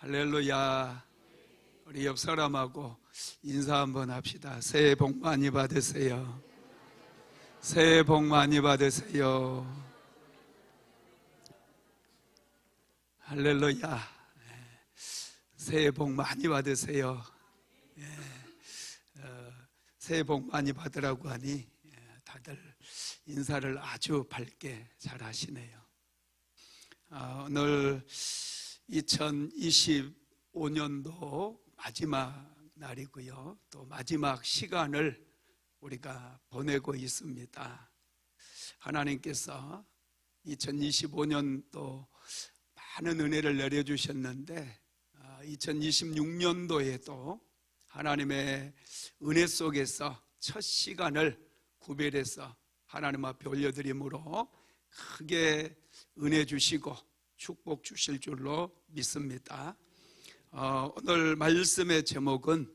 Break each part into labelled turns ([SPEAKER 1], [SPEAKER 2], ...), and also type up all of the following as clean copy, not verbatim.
[SPEAKER 1] 할렐루야. 우리 옆 사람하고 인사 한번 합시다. 새해 복 많이 받으세요. 새해 복 많이 받으세요. 할렐루야. 새해 복 많이 받으세요. 새해 복 많이 받으라고 하니 다들 인사를 아주 밝게 잘 하시네요. 오늘 2025년도 마지막 날이고요. 또 마지막 시간을 우리가 보내고 있습니다. 하나님께서 2025년도 많은 은혜를 내려주셨는데 2026년도에도 하나님의 은혜 속에서 첫 시간을 구별해서 하나님 앞에 올려드림으로 크게 은혜 주시고 축복 주실 줄로 믿습니다. 오늘 말씀의 제목은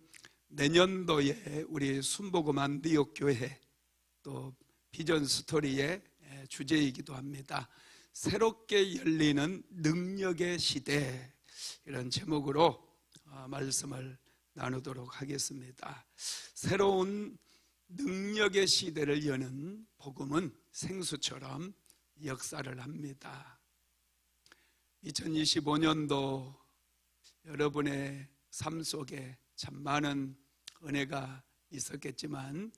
[SPEAKER 1] 내년도에 우리 순복음 안디옥 교회 또 비전 스토리의 주제이기도 합니다. 새롭게 열리는 능력의 시대, 이런 제목으로 말씀을 나누도록 하겠습니다. 새로운 능력의 시대를 여는 복음은 생수처럼 역사를 합니다. 2025년도 여러분의 삶 속에 참 많은 은혜가 있었겠지만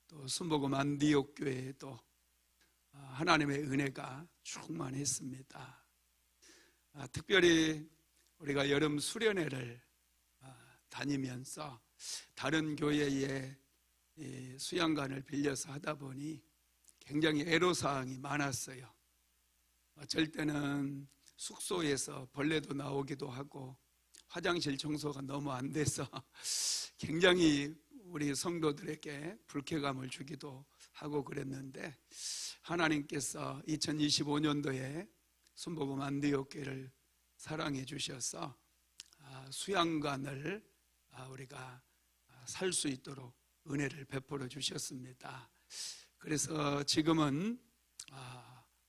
[SPEAKER 1] 또 순복음 안디옥 교회에도 하나님의 은혜가 충만했습니다. 특별히 우리가 여름 수련회를 다니면서 다른 교회의 수양관을 빌려서 하다 보니 굉장히 애로사항이 많았어요. 어쩔 때는 숙소에서 벌레도 나오기도 하고 화장실 청소가 너무 안 돼서 굉장히 우리 성도들에게 불쾌감을 주기도 하고 그랬는데, 하나님께서 2025년도에 순복음 안디옥 교회를 사랑해 주셔서 수양관을 우리가 살 수 있도록 은혜를 베풀어 주셨습니다. 그래서 지금은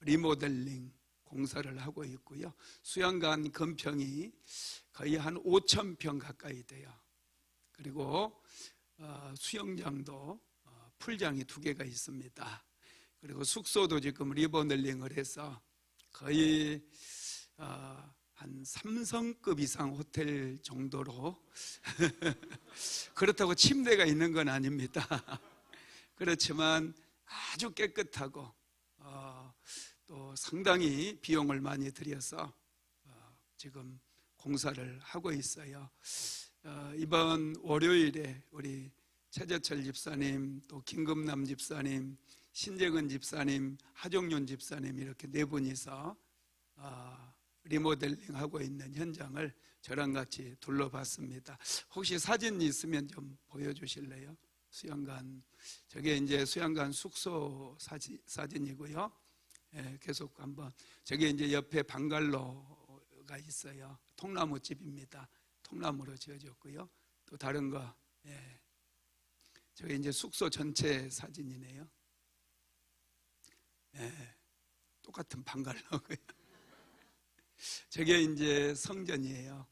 [SPEAKER 1] 리모델링 공사를 하고 있고요. 수양관 건평이 거의 한 5,000평 가까이 돼요. 그리고 수영장도 풀장이 2개가 있습니다. 그리고 숙소도 지금 리모델링을 해서 거의 한 3성급 이상 호텔 정도로 그렇다고 침대가 있는 건 아닙니다. 그렇지만 아주 깨끗하고 또 상당히 비용을 많이 들여서 지금 공사를 하고 있어요. 이번 월요일에 우리 최재철 집사님, 또 김금남 집사님, 신재근 집사님, 하종윤 집사님 이렇게 4분이서 리모델링 하고 있는 현장을 저랑 같이 둘러봤습니다. 혹시 사진 있으면 좀 보여주실래요? 수양관, 저게 이제 수양관 숙소 사진이고요. 계속 한번, 저게 이제 옆에 방갈로가 있어요. 통나무 집입니다. 통나무로 지어졌고요. 또 다른 거, 저게 이제 숙소 전체 사진이네요. 똑같은 방갈로고요. 저게 이제 성전이에요.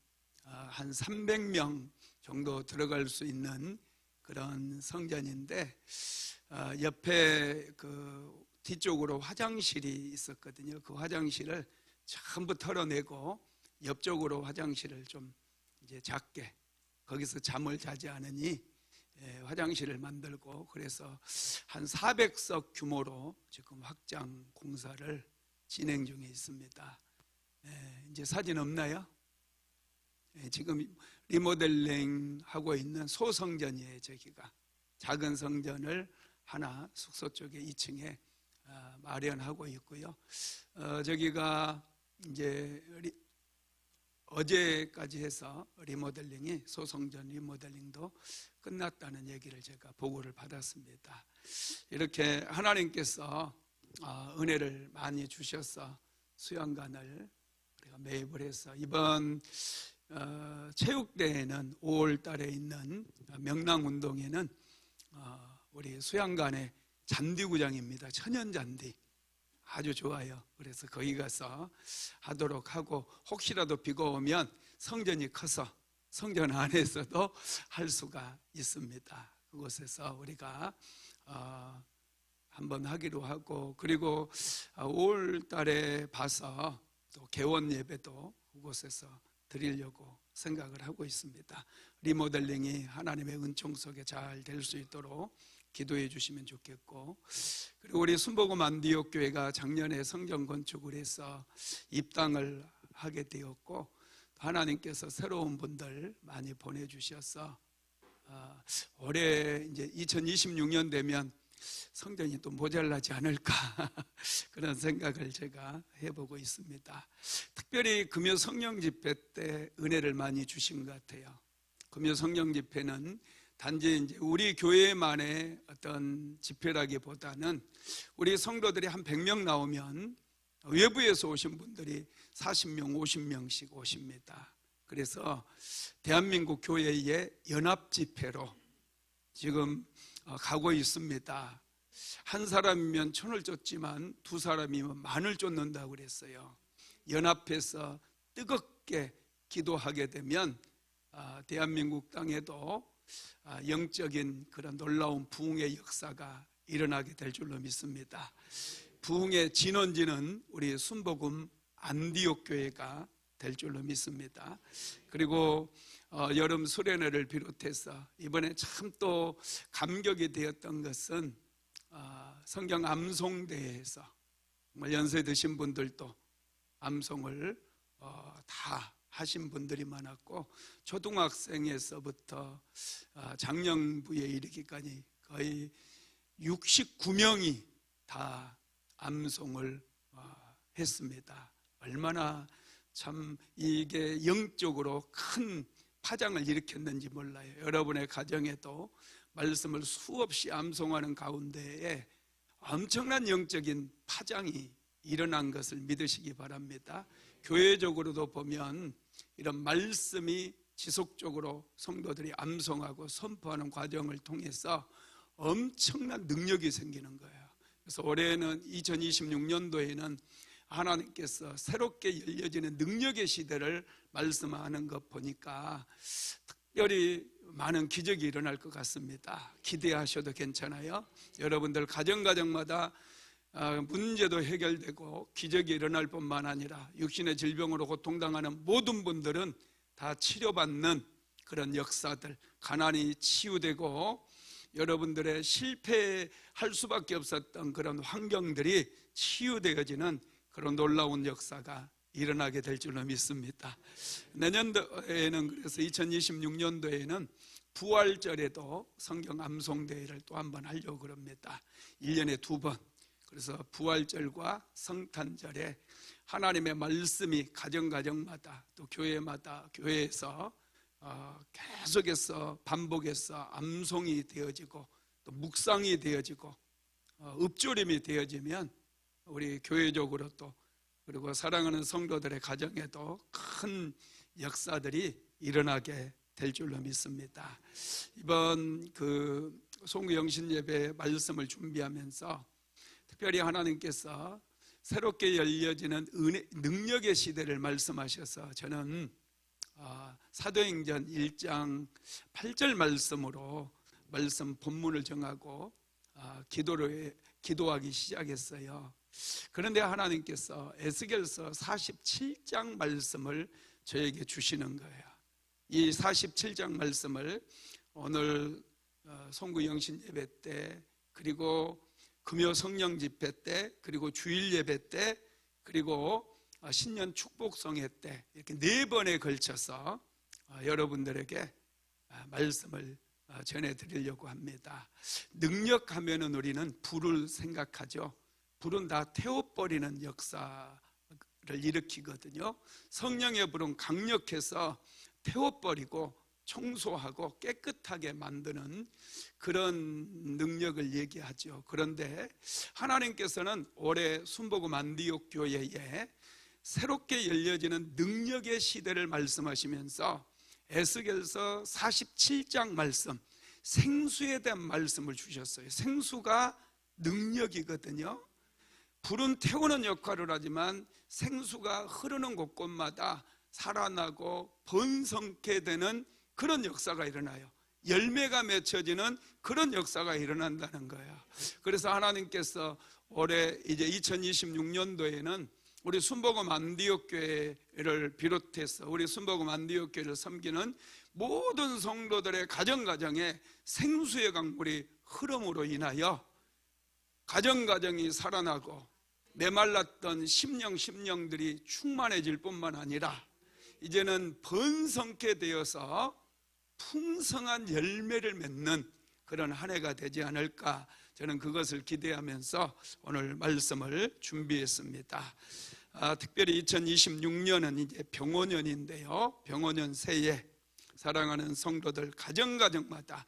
[SPEAKER 1] 한 300명 정도 들어갈 수 있는 그런 성전인데, 옆에 그 뒤쪽으로 화장실이 있었거든요. 그 화장실을 전부 털어내고 옆쪽으로 화장실을 좀 이제 작게, 거기서 잠을 자지 않으니 화장실을 만들고, 그래서 한 400석 규모로 지금 확장 공사를 진행 중에 있습니다. 이제 사진 없나요? 지금 리모델링 하고 있는 소성전이에요. 저기가 작은 성전을 하나 숙소 쪽에 2층에 마련하고 있고요. 저기가 이제 어제까지 해서 리모델링이, 소성전 리모델링도 끝났다는 얘기를 제가 보고를 받았습니다. 이렇게 하나님께서 은혜를 많이 주셔서 수양관을 우리가 매입을 해서 이번 체육대회는 5월 달에 있는 명랑운동회는 우리 수양관의 잔디구장입니다. 천연잔디 아주 좋아요. 그래서 거기 가서 하도록 하고, 혹시라도 비가 오면 성전이 커서 성전 안에서도 할 수가 있습니다. 그곳에서 우리가 한번 하기로 하고, 그리고 5월 달에 봐서 또 개원 예배도 그곳에서 드리려고 생각을 하고 있습니다. 리모델링이 하나님의 은총 속에 잘 될 수 있도록 기도해 주시면 좋겠고, 그리고 우리 순복음 안디옥 교회가 작년에 성전 건축을 해서 입당을 하게 되었고, 하나님께서 새로운 분들 많이 보내주셔서 올해 이제 2026년 되면 성전이 또 모자라지 않을까 그런 생각을 제가 해보고 있습니다. 특별히 금요 성령 집회 때 은혜를 많이 주신 것 같아요. 금요 성령 집회는 단지 이제 우리 교회만의 어떤 집회라기보다는 우리 성도들이 한 100명 나오면 외부에서 오신 분들이 40명, 50명씩 오십니다. 그래서 대한민국 교회의 연합 집회로 지금 가고 있습니다. 한 사람이면 천을 쫓지만 두 사람이면 만을 쫓는다고 그랬어요. 연합해서 뜨겁게 기도하게 되면 대한민국 땅에도 영적인 그런 놀라운 부흥의 역사가 일어나게 될 줄로 믿습니다. 부흥의 진원지는 우리 순복음 안디옥 교회가 될 줄로 믿습니다. 그리고 여름 수련회를 비롯해서 이번에 참 또 감격이 되었던 것은 성경 암송대회에서 연세 드신 분들도 암송을 다 하신 분들이 많았고, 초등학생에서부터 장년부에 이르기까지 거의 69명이 다 암송을 했습니다. 얼마나 참 이게 영적으로 큰 파장을 일으켰는지 몰라요. 여러분의 가정에도 말씀을 수없이 암송하는 가운데에 엄청난 영적인 파장이 일어난 것을 믿으시기 바랍니다. 교회적으로도 보면 이런 말씀이 지속적으로 성도들이 암송하고 선포하는 과정을 통해서 엄청난 능력이 생기는 거예요. 그래서 올해는 2026년도에는 하나님께서 새롭게 열려지는 능력의 시대를 말씀하는 것 보니까 특별히 많은 기적이 일어날 것 같습니다. 기대하셔도 괜찮아요. 여러분들 가정마다 문제도 해결되고 기적이 일어날 뿐만 아니라 육신의 질병으로 고통당하는 모든 분들은 다 치료받는 그런 역사들, 가난이 치유되고 여러분들의 실패할 수밖에 없었던 그런 환경들이 치유되어지는 그런 놀라운 역사가 일어나게 될 줄로 믿습니다. 내년도에는, 그래서 2026년도에는 부활절에도 성경 암송대회를 또 한 번 하려고 그럽니다. 1년에 2번. 그래서 부활절과 성탄절에 하나님의 말씀이 가정마다 또 교회에서 계속해서 반복해서 암송이 되어지고 또 묵상이 되어지고 읊조림이 되어지면 우리 교회적으로 또 그리고 사랑하는 성도들의 가정에도 큰 역사들이 일어나게 될 줄로 믿습니다. 이번 그 송구영신 예배 말씀을 준비하면서 특별히 하나님께서 새롭게 열려지는 능력의 시대를 말씀하셔서 저는 사도행전 1장 8절 말씀으로 말씀 본문을 정하고 기도하기 시작했어요. 그런데 하나님께서 에스겔서 47장 말씀을 저에게 주시는 거예요. 이 47장 말씀을 오늘 송구영신 예배 때, 그리고 금요 성령 집회 때, 그리고 주일 예배 때, 그리고 신년 축복성회 때 이렇게 4번에 걸쳐서 여러분들에게 말씀을 전해드리려고 합니다. 능력하면은 우리는 불을 생각하죠. 불은 다 태워버리는 역사를 일으키거든요. 성령의 불은 강력해서 태워버리고 청소하고 깨끗하게 만드는 그런 능력을 얘기하죠. 그런데 하나님께서는 올해 순복음 안디옥 교회에 새롭게 열려지는 능력의 시대를 말씀하시면서 에스겔서 47장 말씀, 생수에 대한 말씀을 주셨어요. 생수가 능력이거든요. 불은 태우는 역할을 하지만 생수가 흐르는 곳곳마다 살아나고 번성케 되는 그런 역사가 일어나요. 열매가 맺혀지는 그런 역사가 일어난다는 거예요. 그래서 하나님께서 올해 이제 2026년도에는 우리 순복음 안디옥 교회를 비롯해서 우리 순복음 안디옥 교회를 섬기는 모든 성도들의 가정가정에 생수의 강물이 흐름으로 인하여 가정가정이 살아나고 메말랐던 심령들이 충만해질 뿐만 아니라 이제는 번성케 되어서 풍성한 열매를 맺는 그런 한 해가 되지 않을까, 저는 그것을 기대하면서 오늘 말씀을 준비했습니다. 특별히 2026년은 이제 병오년인데요, 병오년 새해 사랑하는 성도들 가정가정마다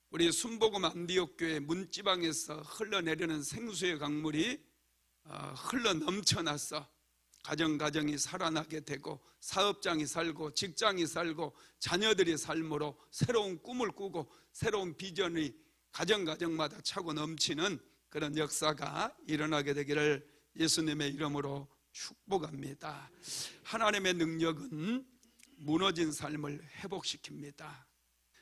[SPEAKER 1] 우리 순복음 안디옥 교회 문지방에서 흘러내리는 생수의 강물이 흘러 넘쳐나서 가정가정이 살아나게 되고 사업장이 살고 직장이 살고 자녀들이 삶으로 새로운 꿈을 꾸고 새로운 비전이 가정가정마다 차고 넘치는 그런 역사가 일어나게 되기를 예수님의 이름으로 축복합니다. 하나님의 능력은 무너진 삶을 회복시킵니다.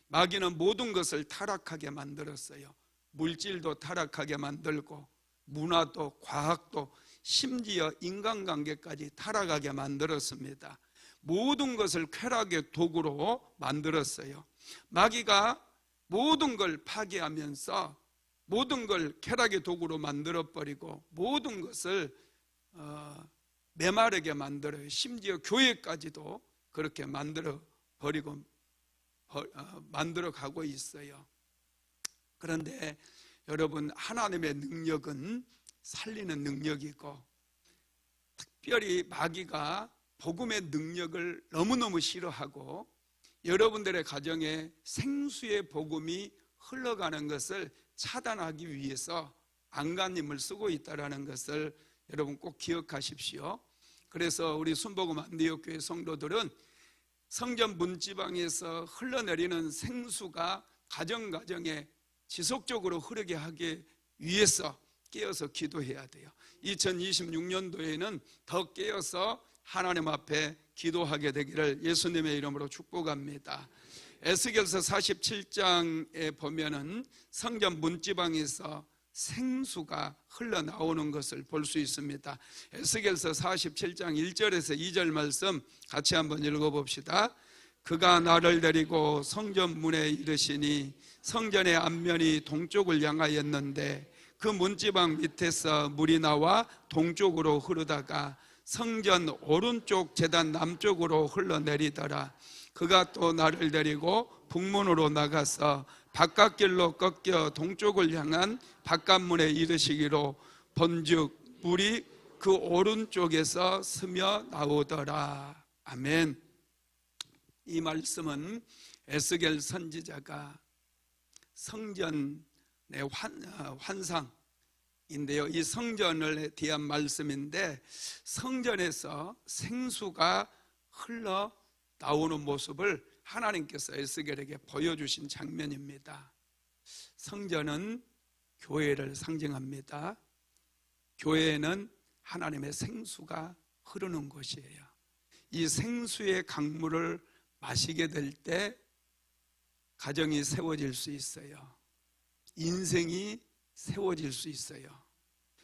[SPEAKER 1] 마귀는 모든 것을 타락하게 만들었어요. 물질도 타락하게 만들고 문화도 과학도 심지어 인간관계까지 타락하게 만들었습니다. 모든 것을 쾌락의 도구로 만들었어요. 마귀가 모든 걸 파괴하면서 모든 걸 쾌락의 도구로 만들어버리고 모든 것을 메마르게 만들어요. 심지어 교회까지도 그렇게 만들어버리고 만들어가고 있어요. 그런데 여러분, 하나님의 능력은 살리는 능력이고, 특별히 마귀가 복음의 능력을 너무너무 싫어하고 여러분들의 가정에 생수의 복음이 흘러가는 것을 차단하기 위해서 안간힘을 쓰고 있다는 것을 여러분 꼭 기억하십시오. 그래서 우리 순복음 안디옥 교회 성도들은 성전 문지방에서 흘러내리는 생수가 가정가정에 지속적으로 흐르게 하기 위해서 깨어서 기도해야 돼요. 2026년도에는 더 깨어서 하나님 앞에 기도하게 되기를 예수님의 이름으로 축복합니다. 에스겔서 47장에 보면은 성전 문지방에서 생수가 흘러나오는 것을 볼 수 있습니다. 에스겔서 47장 1절에서 2절 말씀 같이 한번 읽어봅시다. 그가 나를 데리고 성전 문에 이르시니 성전의 앞면이 동쪽을 향하였는데 그 문지방 밑에서 물이 나와 동쪽으로 흐르다가 성전 오른쪽 제단 남쪽으로 흘러내리더라. 그가 또 나를 데리고 북문으로 나가서 바깥길로 꺾여 동쪽을 향한 바깥문에 이르시기로 본즉 물이 그 오른쪽에서 스며 나오더라. 아멘. 이 말씀은 에스겔 선지자가 성전의 환상인데요, 이 성전에 대한 말씀인데 성전에서 생수가 흘러 나오는 모습을 하나님께서 에스겔에게 보여주신 장면입니다. 성전은 교회를 상징합니다. 교회는 하나님의 생수가 흐르는 곳이에요. 이 생수의 강물을 마시게 될 때 가정이 세워질 수 있어요. 인생이 세워질 수 있어요.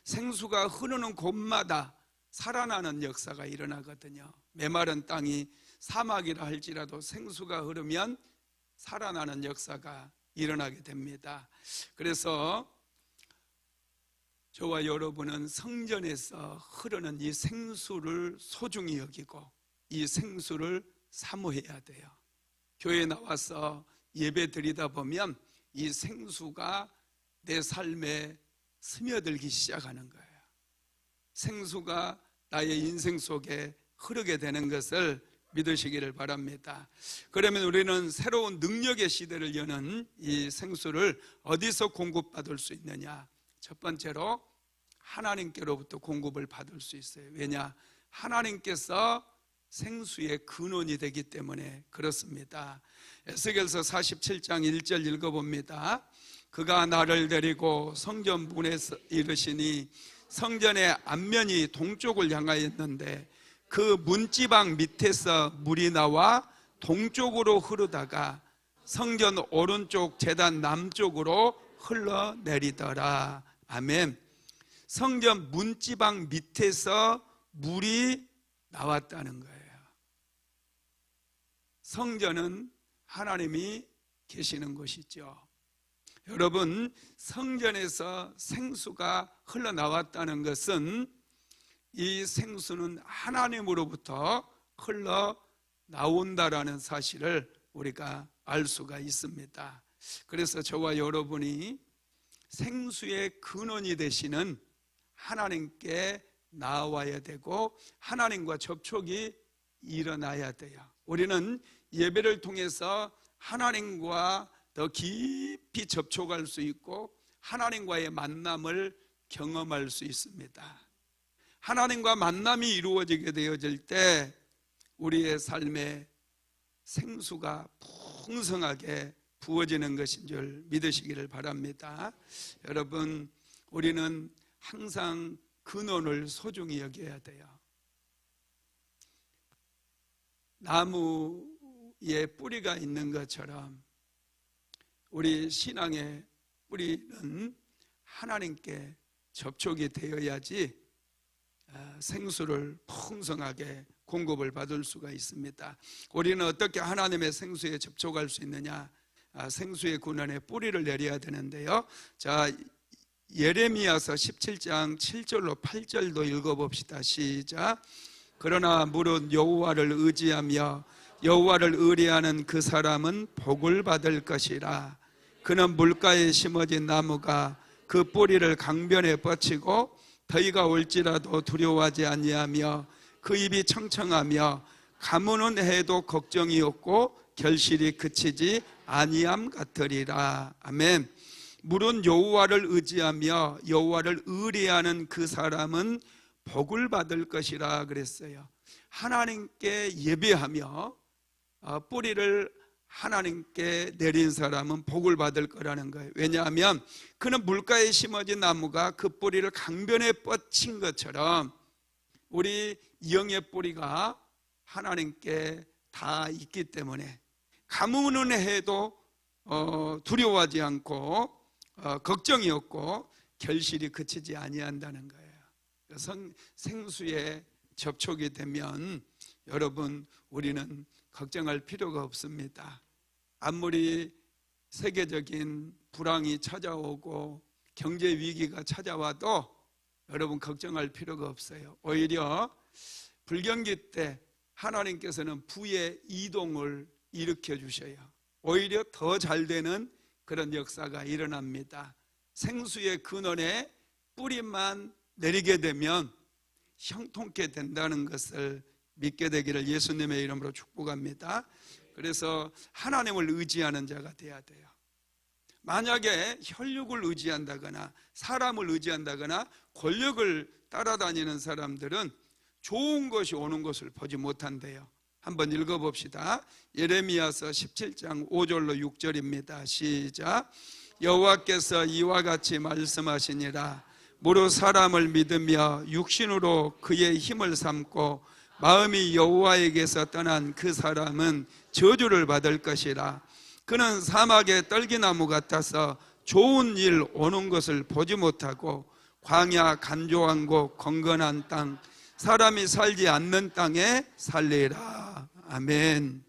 [SPEAKER 1] 생수가 흐르는 곳마다 살아나는 역사가 일어나거든요. 메마른 땅이 사막이라 할지라도 생수가 흐르면 살아나는 역사가 일어나게 됩니다. 그래서 저와 여러분은 성전에서 흐르는 이 생수를 소중히 여기고 이 생수를 사모해야 돼요. 교회에 나와서 예배 드리다 보면 이 생수가 내 삶에 스며들기 시작하는 거예요. 생수가 나의 인생 속에 흐르게 되는 것을 믿으시기를 바랍니다. 그러면 우리는 새로운 능력의 시대를 여는 이 생수를 어디서 공급받을 수 있느냐? 첫 번째로 하나님께로부터 공급을 받을 수 있어요. 왜냐? 하나님께서 생수의 근원이 되기 때문에 그렇습니다. 에스겔서 47장 1절 읽어봅니다. 그가 나를 데리고 성전 문에 이르시니 성전의 앞면이 동쪽을 향하였는데 그 문지방 밑에서 물이 나와 동쪽으로 흐르다가 성전 오른쪽 제단 남쪽으로 흘러내리더라. 아멘. 성전 문지방 밑에서 물이 나왔다는 거예요. 성전은 하나님이 계시는 곳이죠. 여러분, 성전에서 생수가 흘러나왔다는 것은 이 생수는 하나님으로부터 흘러나온다라는 사실을 우리가 알 수가 있습니다. 그래서 저와 여러분이 생수의 근원이 되시는 하나님께 나와야 되고 하나님과 접촉이 일어나야 돼요. 우리는 예배를 통해서 하나님과 더 깊이 접촉할 수 있고 하나님과의 만남을 경험할 수 있습니다. 하나님과 만남이 이루어지게 되어질 때 우리의 삶에 생수가 풍성하게 부어지는 것인 줄 믿으시기를 바랍니다. 여러분, 우리는 항상 근원을 소중히 여겨야 돼요. 나무에 뿌리가 있는 것처럼 우리 신앙의 뿌리는 하나님께 접촉이 되어야지 생수를 풍성하게 공급을 받을 수가 있습니다. 우리는 어떻게 하나님의 생수에 접촉할 수 있느냐? 생수의 근원에 뿌리를 내려야 되는데요. 자, 예레미야서 17장 7절로 8절도 읽어봅시다. 시작. 그러나 무릇 여호와를 의지하며 여호와를 의뢰하는 그 사람은 복을 받을 것이라. 그는 물가에 심어진 나무가 그 뿌리를 강변에 뻗치고 더위가 올지라도 두려워하지 아니하며 그 입이 청청하며 가무는 해도 걱정이 없고 결실이 그치지 아니함 같으리라. 아멘. 물은 여호와를 의지하며 여호와를 의뢰하는 그 사람은 복을 받을 것이라 그랬어요. 하나님께 예배하며 뿌리를 하나님께 내린 사람은 복을 받을 거라는 거예요. 왜냐하면 그는 물가에 심어진 나무가 그 뿌리를 강변에 뻗친 것처럼 우리 영의 뿌리가 하나님께 다 있기 때문에 가무는 해도 두려워하지 않고 걱정이 없고 결실이 그치지 아니한다는 거예요. 생수에 접촉이 되면 여러분, 우리는 걱정할 필요가 없습니다. 아무리 세계적인 불황이 찾아오고 경제 위기가 찾아와도 여러분 걱정할 필요가 없어요. 오히려 불경기 때 하나님께서는 부의 이동을 일으켜 주셔요. 오히려 더 잘 되는 그런 역사가 일어납니다. 생수의 근원에 뿌리만 내리게 되면 형통케 된다는 것을 믿게 되기를 예수님의 이름으로 축복합니다. 그래서 하나님을 의지하는 자가 돼야 돼요. 만약에 혈육을 의지한다거나 사람을 의지한다거나 권력을 따라다니는 사람들은 좋은 것이 오는 것을 보지 못한대요. 한번 읽어봅시다. 예레미야서 17장 5절로 6절입니다. 시작. 여호와께서 이와 같이 말씀하시니라. 무릇 사람을 믿으며 육신으로 그의 힘을 삼고 마음이 여호와에게서 떠난 그 사람은 저주를 받을 것이라. 그는 사막의 떨기나무 같아서 좋은 일 오는 것을 보지 못하고 광야 간조한 곳 건건한 땅 사람이 살지 않는 땅에 살리라. 아멘.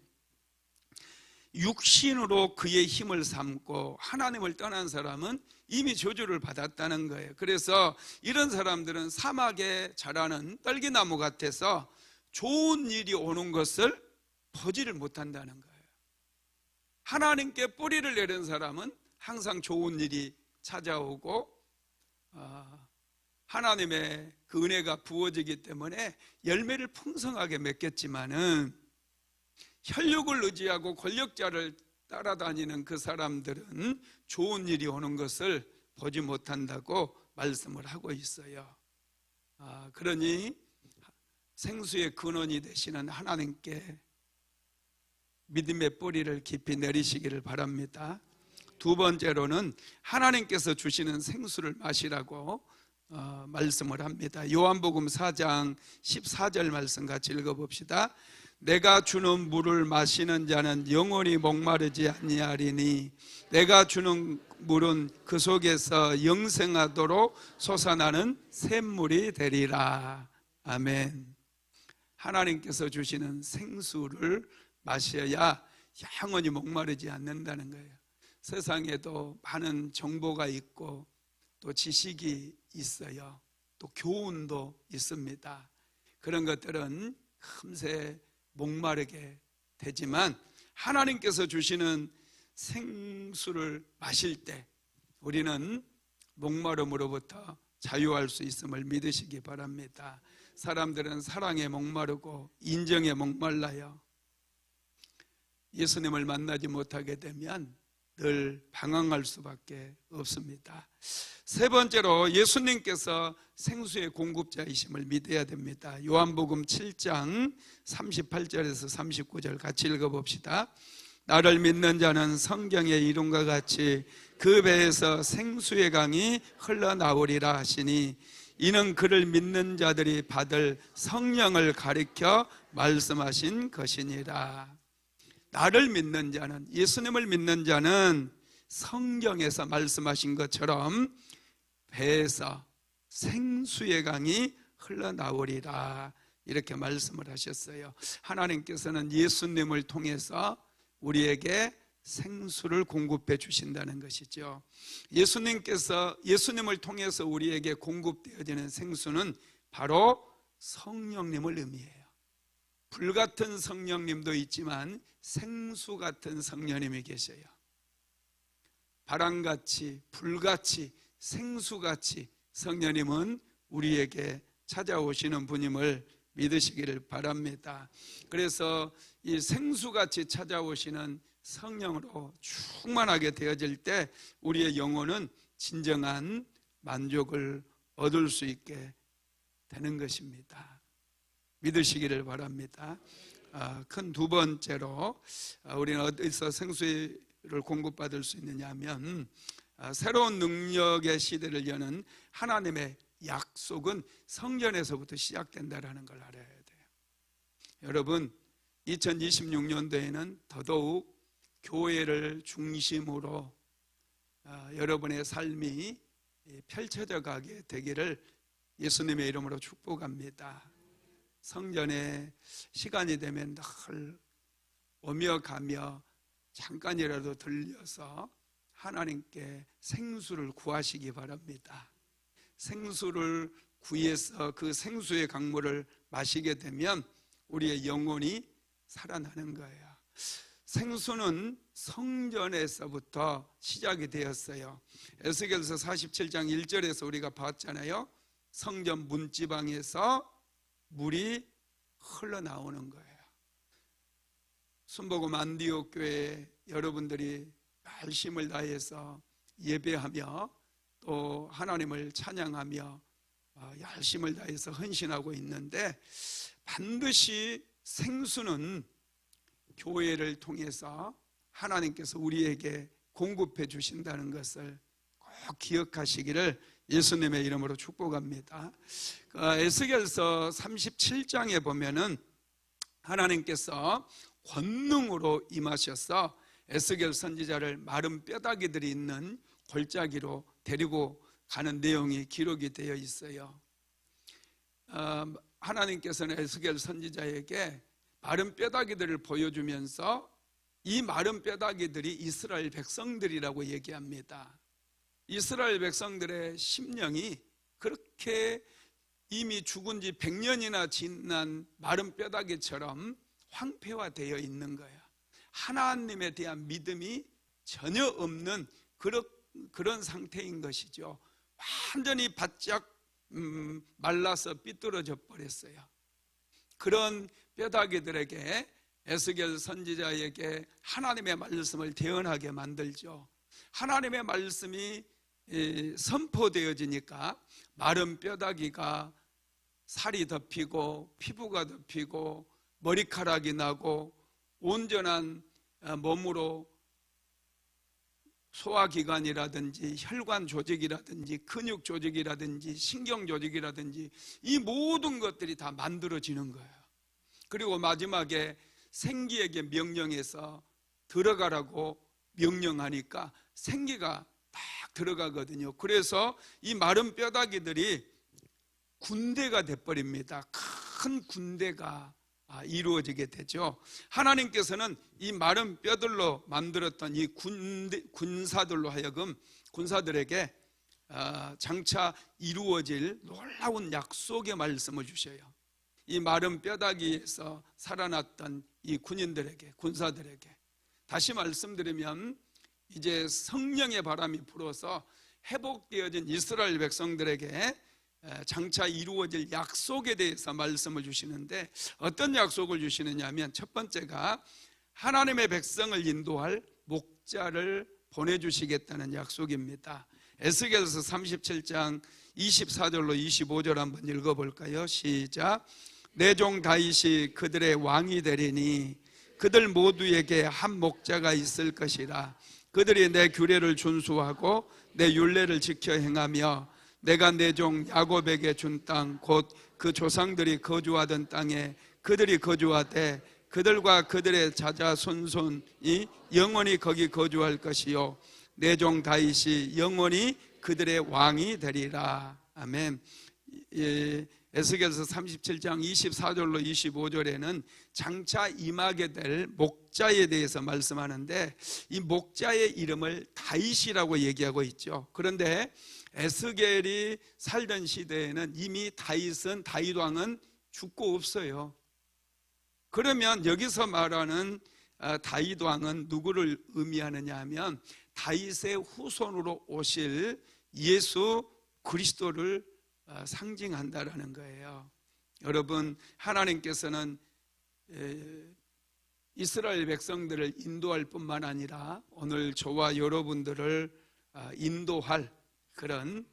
[SPEAKER 1] 육신으로 그의 힘을 삼고 하나님을 떠난 사람은 이미 저주를 받았다는 거예요. 그래서 이런 사람들은 사막에 자라는 떨기나무 같아서 좋은 일이 오는 것을 보지를 못한다는 거예요. 하나님께 뿌리를 내린 사람은 항상 좋은 일이 찾아오고 하나님의 그 은혜가 부어지기 때문에 열매를 풍성하게 맺겠지만은 혈육을 의지하고 권력자를 따라다니는 그 사람들은 좋은 일이 오는 것을 보지 못한다고 말씀을 하고 있어요. 그러니 생수의 근원이 되시는 하나님께 믿음의 뿌리를 깊이 내리시기를 바랍니다. 두 번째로는 하나님께서 주시는 생수를 마시라고 말씀을 합니다. 요한복음 4장 14절 말씀 같이 읽어봅시다. 내가 주는 물을 마시는 자는 영원히 목마르지 아니하리니 내가 주는 물은 그 속에서 영생하도록 솟아나는 샘물이 되리라. 아멘. 하나님께서 주시는 생수를 마셔야 영원히 목마르지 않는다는 거예요. 세상에도 많은 정보가 있고 또 지식이 있어요. 또 교훈도 있습니다. 그런 것들은 금세 목마르게 되지만 하나님께서 주시는 생수를 마실 때 우리는 목마름으로부터 자유할 수 있음을 믿으시기 바랍니다. 사람들은 사랑에 목마르고 인정에 목말라요. 예수님을 만나지 못하게 되면 늘 방황할 수밖에 없습니다. 세 번째로 예수님께서 생수의 공급자이심을 믿어야 됩니다. 요한복음 7장 38절에서 39절 같이 읽어봅시다. 나를 믿는 자는 성경의 이름과 같이 그 배에서 생수의 강이 흘러나오리라 하시니 이는 그를 믿는 자들이 받을 성령을 가리켜 말씀하신 것이니라. 나를 믿는 자는, 예수님을 믿는 자는 성경에서 말씀하신 것처럼 배에서 생수의 강이 흘러나오리라 이렇게 말씀을 하셨어요. 하나님께서는 예수님을 통해서 우리에게 생수를 공급해 주신다는 것이죠. 예수님을 통해서 우리에게 공급되어지는 생수는 바로 성령님을 의미해요. 불같은 성령님도 있지만 생수 같은 성령님이 계셔요. 바람같이 불같이 생수같이 성령님은 우리에게 찾아오시는 분임을 믿으시기를 바랍니다. 그래서 이 생수같이 찾아오시는 성령으로 충만하게 되어질 때 우리의 영혼은 진정한 만족을 얻을 수 있게 되는 것입니다. 믿으시기를 바랍니다. 큰 두 번째로 우리는 어디서 생수를 공급받을 수 있느냐 하면 새로운 능력의 시대를 여는 하나님의 약속은 성전에서부터 시작된다는 걸 알아야 돼요. 여러분 2026년도에는 더더욱 교회를 중심으로 여러분의 삶이 펼쳐져 가게 되기를 예수님의 이름으로 축복합니다. 성전에 시간이 되면 늘 오며 가며 잠깐이라도 들려서 하나님께 생수를 구하시기 바랍니다. 생수를 구해서 그 생수의 강물을 마시게 되면 우리의 영혼이 살아나는 거예요. 생수는 성전에서부터 시작이 되었어요. 에스겔서 47장 1절에서 우리가 봤잖아요. 성전 문지방에서 물이 흘러나오는 거예요. 순복음 안디옥 교회 여러분들이 열심을 다해서 예배하며 또 하나님을 찬양하며 열심을 다해서 헌신하고 있는데 반드시 생수는 교회를 통해서 하나님께서 우리에게 공급해 주신다는 것을 꼭 기억하시기를 예수님의 이름으로 축복합니다. 에스겔서 37장에 보면은 하나님께서 권능으로 임하셔서 에스겔 선지자를 마른 뼈다귀들이 있는 골짜기로 데리고 가는 내용이 기록이 되어 있어요. 하나님께서는 에스겔 선지자에게 마른 뼈다귀들을 보여주면서 이 마른 뼈다귀들이 이스라엘 백성들이라고 얘기합니다. 이스라엘 백성들의 심령이 그렇게 이미 죽은 지 100년이나 지난 마른 뼈다귀처럼 황폐화되어 있는 거예요. 하나님에 대한 믿음이 전혀 없는 그런 상태인 것이죠. 완전히 바짝 말라서 삐뚤어져 버렸어요. 그런 뼈다귀들에게 에스겔 선지자에게 하나님의 말씀을 대언하게 만들죠. 하나님의 말씀이 선포되어지니까 마른 뼈다귀가 살이 덮이고 피부가 덮이고 머리카락이 나고 온전한 몸으로 소화기관이라든지 혈관 조직이라든지 근육 조직이라든지 신경 조직이라든지 이 모든 것들이 다 만들어지는 거예요. 그리고 마지막에 생기에게 명령해서 들어가라고 명령하니까 생기가 딱 들어가거든요. 그래서 이 마른 뼈다귀들이 군대가 돼버립니다. 큰 군대가 이루어지게 되죠. 하나님께서는 이 마른 뼈들로 만들었던 이 군사들로 하여금 군사들에게 장차 이루어질 놀라운 약속의 말씀을 주셔요. 이 마른 뼈다귀에서 살아났던 이 군인들에게, 군사들에게, 다시 말씀드리면 이제 성령의 바람이 불어서 회복되어진 이스라엘 백성들에게 장차 이루어질 약속에 대해서 말씀을 주시는데, 어떤 약속을 주시느냐 하면 첫 번째가 하나님의 백성을 인도할 목자를 보내주시겠다는 약속입니다. 에스겔서 37장 24절로 25절 한번 읽어볼까요? 시작. 내 종 다윗이 그들의 왕이 되리니 그들 모두에게 한 목자가 있을 것이라. 그들이 내 규례를 준수하고 내 율례를 지켜 행하며 내가 내 종 야곱에게 준 땅 곧 그 조상들이 거주하던 땅에 그들이 거주하되 그들과 그들의 자자손손이 영원히 거기 거주할 것이요 내 종 다윗이 영원히 그들의 왕이 되리라. 아멘. 에스겔서 37장 24절로 25절에는 장차 임하게 될 목자에 대해서 말씀하는데, 이 목자의 이름을 다윗이라고 얘기하고 있죠. 그런데 에스겔이 살던 시대에는 이미 다윗 왕은 죽고 없어요. 그러면 여기서 말하는 다윗 왕은 누구를 의미하느냐 하면 다윗의 후손으로 오실 예수 그리스도를 상징한다라는 거예요. 여러분, 하나님께서는 이스라엘 백성들을 인도할 뿐만 아니라 오늘 저와 여러분들을 인도할 그런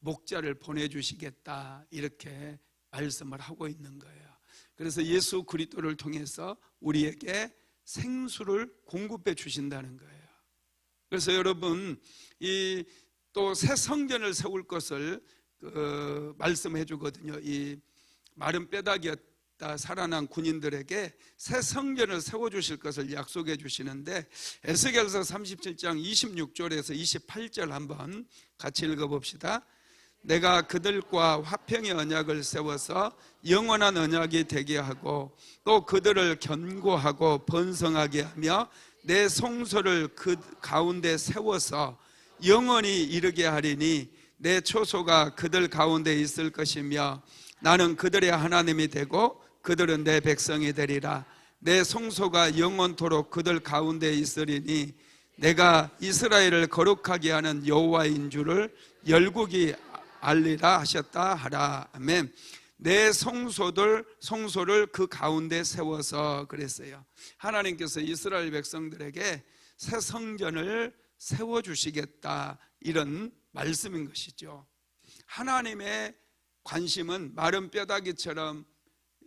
[SPEAKER 1] 목자를 보내주시겠다, 이렇게 말씀을 하고 있는 거예요. 그래서 예수 그리스도를 통해서 우리에게 생수를 공급해 주신다는 거예요. 그래서 여러분, 이 또 새 성전을 세울 것을 말씀해 주거든요. 이 마른 뼈다귀였다 살아난 군인들에게 새 성전을 세워 주실 것을 약속해 주시는데, 에스겔서 37장 26절에서 28절 한번 같이 읽어 봅시다. 내가 그들과 화평의 언약을 세워서 영원한 언약이 되게 하고 또 그들을 견고하고 번성하게 하며 내 성소를 그 가운데 세워서 영원히 이르게 하리니 내 초소가 그들 가운데 있을 것이며 나는 그들의 하나님이 되고 그들은 내 백성이 되리라. 내 성소가 영원토록 그들 가운데 있으리니 내가 이스라엘을 거룩하게 하는 여호와인 줄을 열국이 알리라 하셨다 하라. 아멘. 내 성소를 그 가운데 세워서 그랬어요. 하나님께서 이스라엘 백성들에게 새 성전을 세워주시겠다, 이런 말씀인 것이죠. 하나님의 관심은 마른 뼈다귀처럼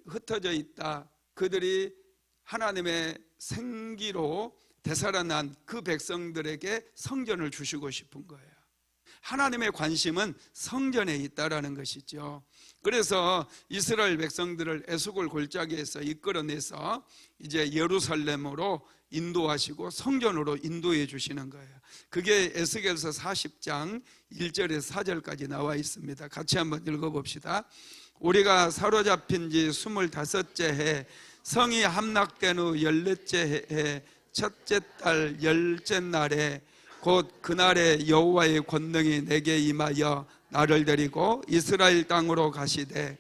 [SPEAKER 1] 흩어져 있다, 그들이 하나님의 생기로 되살아난 그 백성들에게 성전을 주시고 싶은 거예요. 하나님의 관심은 성전에 있다라는 것이죠. 그래서 이스라엘 백성들을 에스골 골짜기에서 이끌어내서 이제 예루살렘으로 인도하시고 성전으로 인도해 주시는 거예요. 그게 에스겔서 40장 1절에서 4절까지 나와 있습니다. 같이 한번 읽어봅시다. 우리가 사로잡힌 지 25째 해 성이 함락된 후 14째 해 첫째 달 10째 날에 곧 그날에 여호와의 권능이 내게 임하여 나를 데리고 이스라엘 땅으로 가시되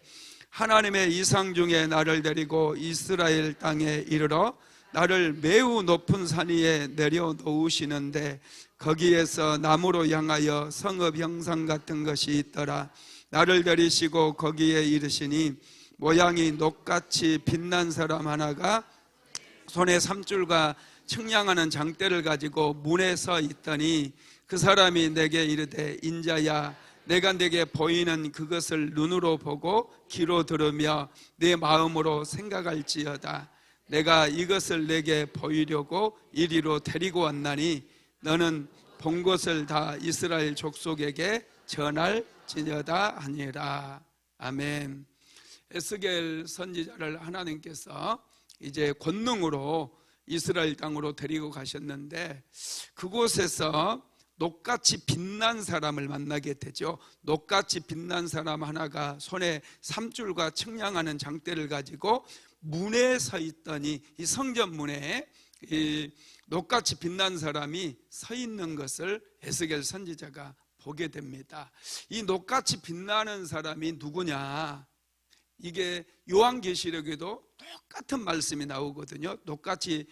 [SPEAKER 1] 하나님의 이상 중에 나를 데리고 이스라엘 땅에 이르러 나를 매우 높은 산 위에 내려놓으시는데 거기에서 나무로 향하여 성읍 형상 같은 것이 있더라. 나를 데리시고 거기에 이르시니 모양이 녹같이 빛난 사람 하나가 손에 삼줄과 측량하는 장대를 가지고 문에 서 있더니 그 사람이 내게 이르되 인자야 내가 내게 보이는 그것을 눈으로 보고 귀로 들으며 내 마음으로 생각할지어다. 내가 이것을 내게 보이려고 이리로 데리고 왔나니 너는 본 것을 다 이스라엘 족속에게 전할지니어다 하니라. 아멘. 에스겔 선지자를 하나님께서 이제 권능으로 이스라엘 땅으로 데리고 가셨는데, 그곳에서 녹같이 빛난 사람을 만나게 되죠. 녹같이 빛난 사람 하나가 손에 삼줄과 청량하는 장대를 가지고 문에 서 있더니, 이 성전 문에 이 녹같이 빛난 사람이 서 있는 것을 에스겔 선지자가 보게 됩니다. 이 녹같이 빛나는 사람이 누구냐? 이게 요한계시록에도 똑같은 말씀이 나오거든요. 녹같이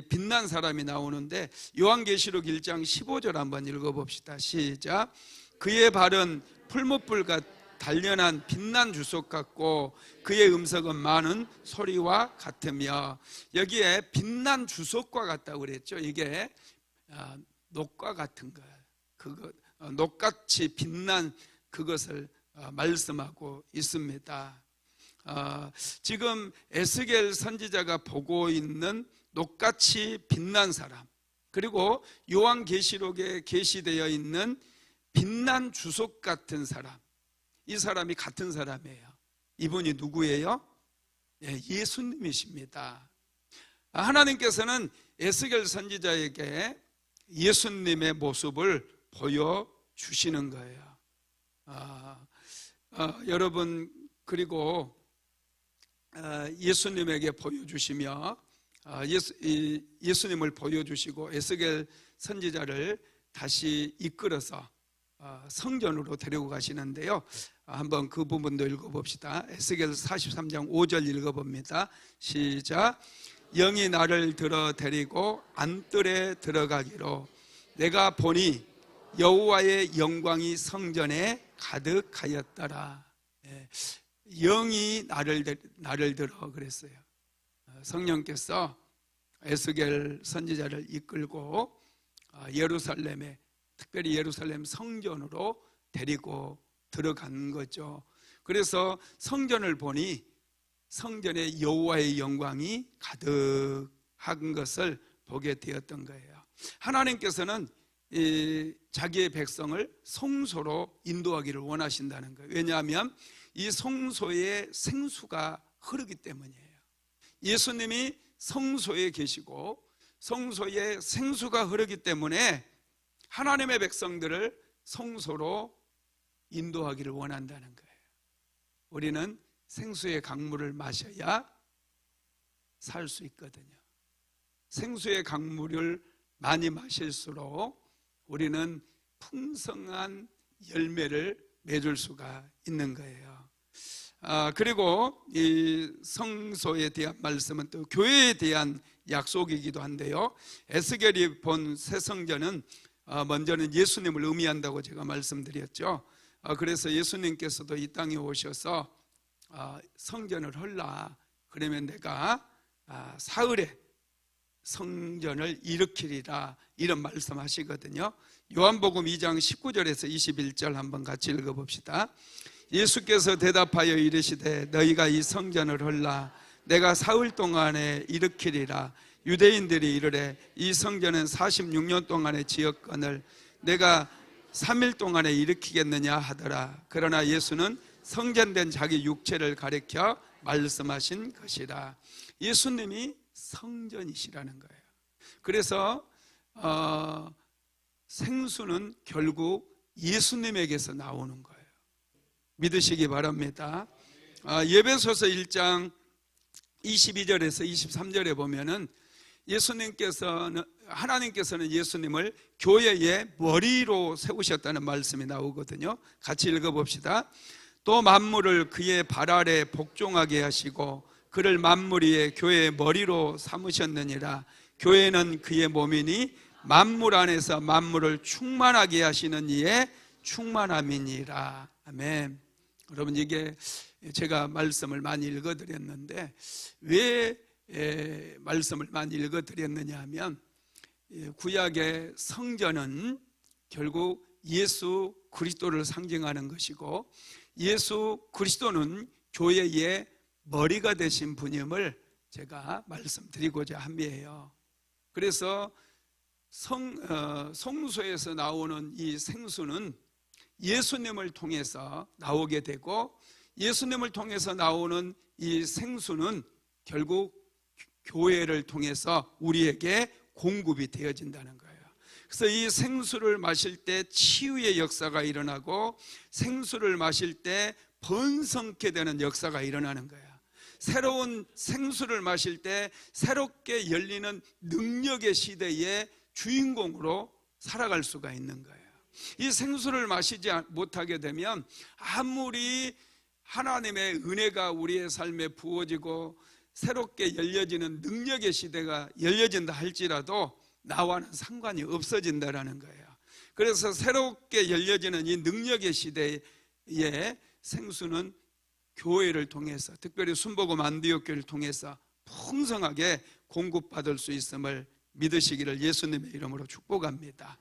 [SPEAKER 1] 빛난 사람이 나오는데, 요한계시록 1장 15절 한번 읽어봅시다. 시작. 그의 발은 풀무불과 단련한 빛난 주석 같고 그의 음성은 많은 소리와 같으며, 여기에 빛난 주석과 같다고 그랬죠. 이게 녹과 같은 것, 그것, 녹같이 빛난 그것을 말씀하고 있습니다. 지금 에스겔 선지자가 보고 있는 녹같이 빛난 사람, 그리고 요한계시록에 게시되어 있는 빛난 주석 같은 사람, 이 사람이 같은 사람이에요. 이분이 누구예요? 예수님이십니다. 하나님께서는 에스겔 선지자에게 예수님의 모습을 보여주시는 거예요. 여러분, 그리고 예수님에게 보여주시며, 예수님을 보여주시고 에스겔 선지자를 다시 이끌어서 성전으로 데리고 가시는데요. 한번 그 부분도 읽어봅시다. 에스겔 43장 5절 읽어봅니다. 시작. 영이 나를 들어 데리고 안뜰에 들어가기로 내가 보니 여호와의 영광이 성전에 가득하였더라. 영이 나를 들어 그랬어요. 성령께서 에스겔 선지자를 이끌고 예루살렘에, 특별히 예루살렘 성전으로 데리고 들어간 거죠. 그래서 성전을 보니 성전에 여호와의 영광이 가득한 것을 보게 되었던 거예요. 하나님께서는 자기의 백성을 성소로 인도하기를 원하신다는 거예요. 왜냐하면 이 성소에 생수가 흐르기 때문이에요. 예수님이 성소에 계시고 성소에 생수가 흐르기 때문에 하나님의 백성들을 성소로 인도하기를 원한다는 거예요. 우리는 생수의 강물을 마셔야 살 수 있거든요. 생수의 강물을 많이 마실수록 우리는 풍성한 열매를 맺을 수가 있는 거예요. 그리고 이 성소에 대한 말씀은 또 교회에 대한 약속이기도 한데요. 에스겔이 본 새 성전은 먼저는 예수님을 의미한다고 제가 말씀드렸죠. 그래서 예수님께서도 이 땅에 오셔서 성전을 헐라, 그러면 내가 사흘에 성전을 일으키리라, 이런 말씀하시거든요. 요한복음 2장 19절에서 21절 한번 같이 읽어봅시다. 예수께서 대답하여 이르시되 너희가 이 성전을 헐라 내가 사흘 동안에 일으키리라. 유대인들이 이르되 이 성전은 46년 동안에 지었거늘 내가 3일 동안에 일으키겠느냐 하더라. 그러나 예수는 성전된 자기 육체를 가리켜 말씀하신 것이라. 예수님이 성전이시라는 거예요. 그래서 생수는 결국 예수님에게서 나오는 거예요. 믿으시기 바랍니다. 예배소서 1장 22절에서 23절에 보면은 하나님께서는 예수님을 교회의 머리로 세우셨다는 말씀이 나오거든요. 같이 읽어봅시다. 또 만물을 그의 발 아래 복종하게 하시고 그를 만물 위에 교회의 머리로 삼으셨느니라. 교회는 그의 몸이니 만물 안에서 만물을 충만하게 하시는 이의 충만함이니라. 아멘. 여러분, 이게 제가 말씀을 많이 읽어드렸는데 왜 말씀을 많이 읽어드렸느냐 하면, 구약의 성전은 결국 예수 그리스도를 상징하는 것이고 예수 그리스도는 교회의 머리가 되신 분임을 제가 말씀드리고자 함이에요. 그래서 성소에서 나오는 이 생수는 예수님을 통해서 나오게 되고, 예수님을 통해서 나오는 이 생수는 결국 교회를 통해서 우리에게 공급이 되어진다는 거예요. 그래서 이 생수를 마실 때 치유의 역사가 일어나고, 생수를 마실 때 번성케 되는 역사가 일어나는 거예요. 새로운 생수를 마실 때 새롭게 열리는 능력의 시대의 주인공으로 살아갈 수가 있는 거예요. 이 생수를 마시지 못하게 되면 아무리 하나님의 은혜가 우리의 삶에 부어지고 새롭게 열려지는 능력의 시대가 열려진다 할지라도 나와는 상관이 없어진다라는 거예요. 그래서 새롭게 열려지는 이 능력의 시대의 생수는 교회를 통해서, 특별히 순복음 안디옥교회를 통해서 풍성하게 공급받을 수 있음을 믿으시기를 예수님의 이름으로 축복합니다.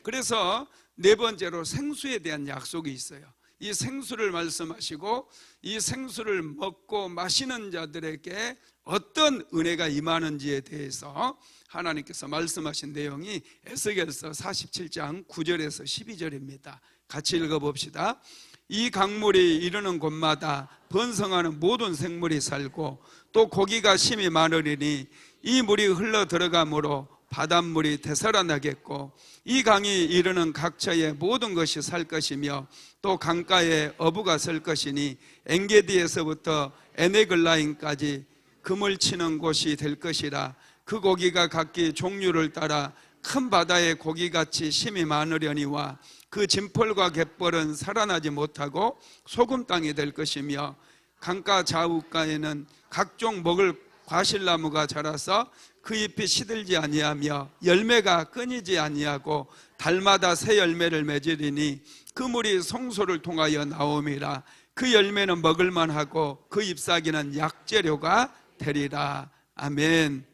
[SPEAKER 1] 그래서 네 번째로 생수에 대한 약속이 있어요. 이 생수를 말씀하시고, 이 생수를 먹고 마시는 자들에게 어떤 은혜가 임하는지에 대해서 하나님께서 말씀하신 내용이 에스겔서 47장 9절에서 12절입니다. 같이 읽어봅시다. 이 강물이 이르는 곳마다 번성하는 모든 생물이 살고 또 고기가 심히 많으리니 이 물이 흘러 들어가므로 바닷물이 되살아나겠고, 이 강이 이르는 각처에 모든 것이 살 것이며 또 강가에 어부가 설 것이니 엔게디에서부터 에네글라임까지 금을 치는 곳이 될 것이라. 그 고기가 각기 종류를 따라 큰 바다의 고기같이 심히 많으려니와 그 진펄과 갯벌은 살아나지 못하고 소금 땅이 될 것이며, 강가 좌우가에는 각종 먹을 과실나무가 자라서 그 잎이 시들지 아니하며 열매가 끊이지 아니하고 달마다 새 열매를 맺으리니 그 물이 성소를 통하여 나옴이라. 그 열매는 먹을만하고 그 잎사귀는 약재료가 되리라. 아멘.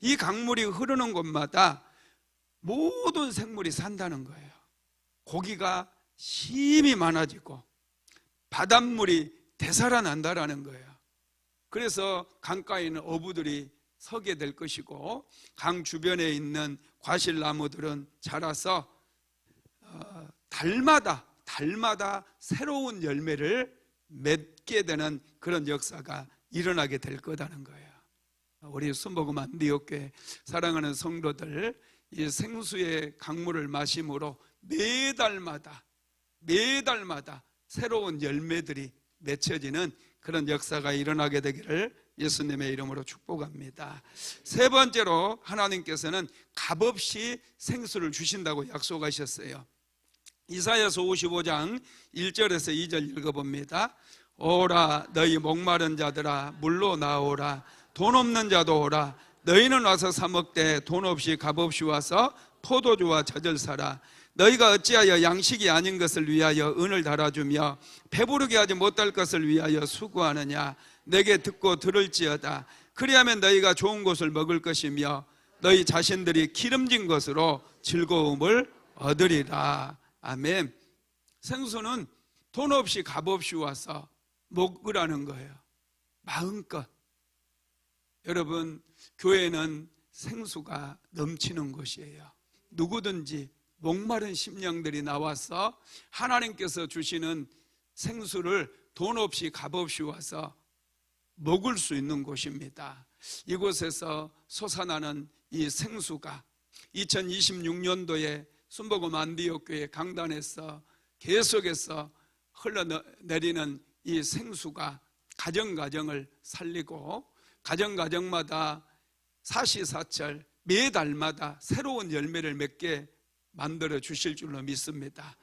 [SPEAKER 1] 이 강물이 흐르는 곳마다 모든 생물이 산다는 거예요. 고기가 심히 많아지고 바닷물이 되살아난다라는 거예요. 그래서 강가에 있는 어부들이 서게 될 것이고, 강 주변에 있는 과실나무들은 자라서 달마다 새로운 열매를 맺게 되는 그런 역사가 일어나게 될 거라는 거예요. 우리 순복음 안디옥교회 사랑하는 성도들, 이 생수의 강물을 마심으로 매달마다 새로운 열매들이 맺혀지는 그런 역사가 일어나게 되기를 예수님의 이름으로 축복합니다. 세 번째로 하나님께서는 값없이 생수를 주신다고 약속하셨어요. 이사야서 55장 1절에서 2절 읽어봅니다. 오라 너희 목마른 자들아 물로 나오라. 돈 없는 자도 오라. 너희는 와서 사 먹되 돈 없이 값없이 와서 포도주와 젖을 사라. 너희가 어찌하여 양식이 아닌 것을 위하여 은을 달아주며 배부르게 하지 못할 것을 위하여 수고하느냐. 내게 듣고 들을지어다. 그리하면 너희가 좋은 것을 먹을 것이며 너희 자신들이 기름진 것으로 즐거움을 얻으리라. 아멘. 생수는 돈 없이 값없이 와서 먹으라는 거예요. 마음껏. 여러분, 교회는 생수가 넘치는 곳이에요. 누구든지 목마른 심령들이 나와서 하나님께서 주시는 생수를 돈 없이 값없이 와서 먹을 수 있는 곳입니다. 이곳에서 솟아나는 이 생수가 2026년도에 순복음 안디옥교회 강단에서 계속해서 흘러내리는 이 생수가 가정가정을 살리고 가정가정마다 사시사철 매달마다 새로운 열매를 맺게 만들어 주실 줄로 믿습니다.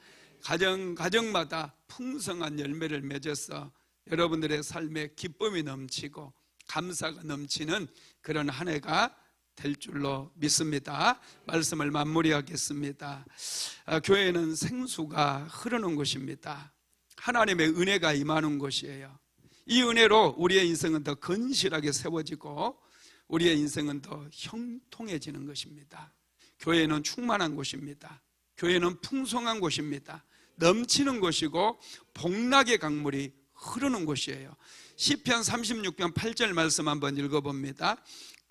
[SPEAKER 1] 가정마다 풍성한 열매를 맺어서 여러분들의 삶에 기쁨이 넘치고 감사가 넘치는 그런 한 해가 될 줄로 믿습니다. 말씀을 마무리하겠습니다. 교회는 생수가 흐르는 곳입니다. 하나님의 은혜가 임하는 곳이에요. 이 은혜로 우리의 인생은 더 건실하게 세워지고 우리의 인생은 더 형통해지는 것입니다. 교회는 충만한 곳입니다. 교회는 풍성한 곳입니다. 넘치는 곳이고 복락의 강물이 흐르는 곳이에요. 시편 36편 8절 말씀 한번 읽어봅니다.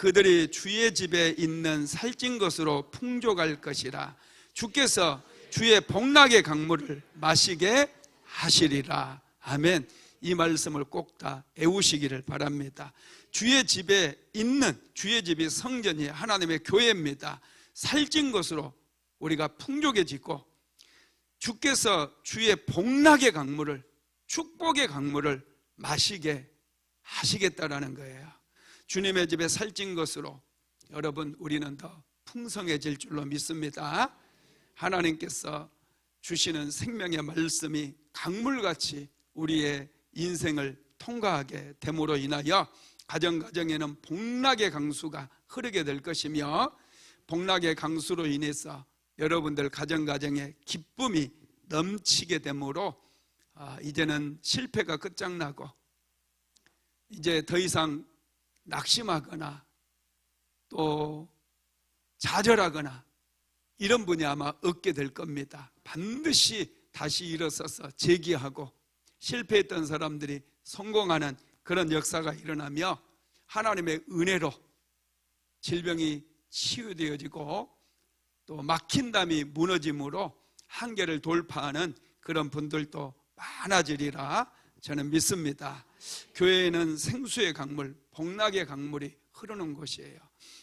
[SPEAKER 1] 그들이 주의 집에 있는 살찐 것으로 풍족할 것이라. 주께서 주의 복락의 강물을 마시게 하시리라. 아멘. 이 말씀을 꼭 다 외우시기를 바랍니다. 주의 집에 있는, 주의 집이 성전이 하나님의 교회입니다. 살찐 것으로 우리가 풍족해지고, 주께서 주의 복락의 강물을, 축복의 강물을 마시게 하시겠다라는 거예요. 주님의 집에 살찐 것으로 여러분, 우리는 더 풍성해질 줄로 믿습니다. 하나님께서 주시는 생명의 말씀이 강물같이 우리의 인생을 통과하게 됨으로 인하여 가정가정에는 복락의 강수가 흐르게 될 것이며, 복락의 강수로 인해서 여러분들 가정가정에 기쁨이 넘치게 되므로 이제는 실패가 끝장나고 이제 더 이상 낙심하거나 또 좌절하거나 이런 분이 아마 없게 될 겁니다. 반드시 다시 일어서서 재기하고 실패했던 사람들이 성공하는 그런 역사가 일어나며 하나님의 은혜로 질병이 치유되어지고 또 막힌 담이 무너짐으로 한계를 돌파하는 그런 분들도 많아지리라 저는 믿습니다. 교회에는 생수의 강물, 복락의 강물이 흐르는 곳이에요.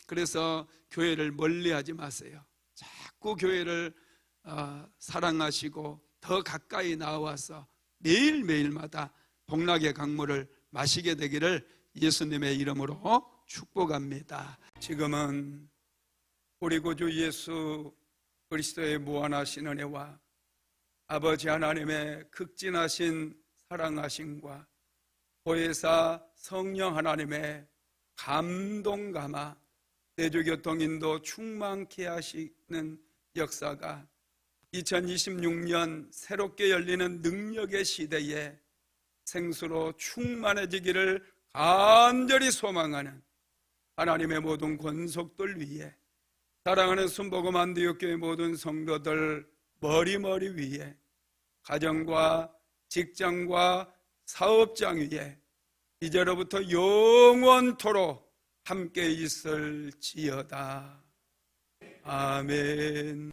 [SPEAKER 1] 그래서 교회를 멀리하지 마세요. 자꾸 교회를 사랑하시고 더 가까이 나와서 매일매일마다 복락의 강물을 마시게 되기를 예수님의 이름으로 축복합니다. 지금은 우리 구주 예수 그리스도의 무한하신 은혜와 아버지 하나님의 극진하신 사랑하심과 보혜사 성령 하나님의 감동감화 내주교통인도 충만케 하시는 역사가 2026년 새롭게 열리는 능력의 시대에 생수로 충만해지기를 간절히 소망하는 하나님의 모든 권속들 위에, 사랑하는 순복음 안디옥교회 모든 성도들 머리머리 위에, 가정과 직장과 사업장 위에 이제로부터 영원토록 함께 있을지어다. 아멘.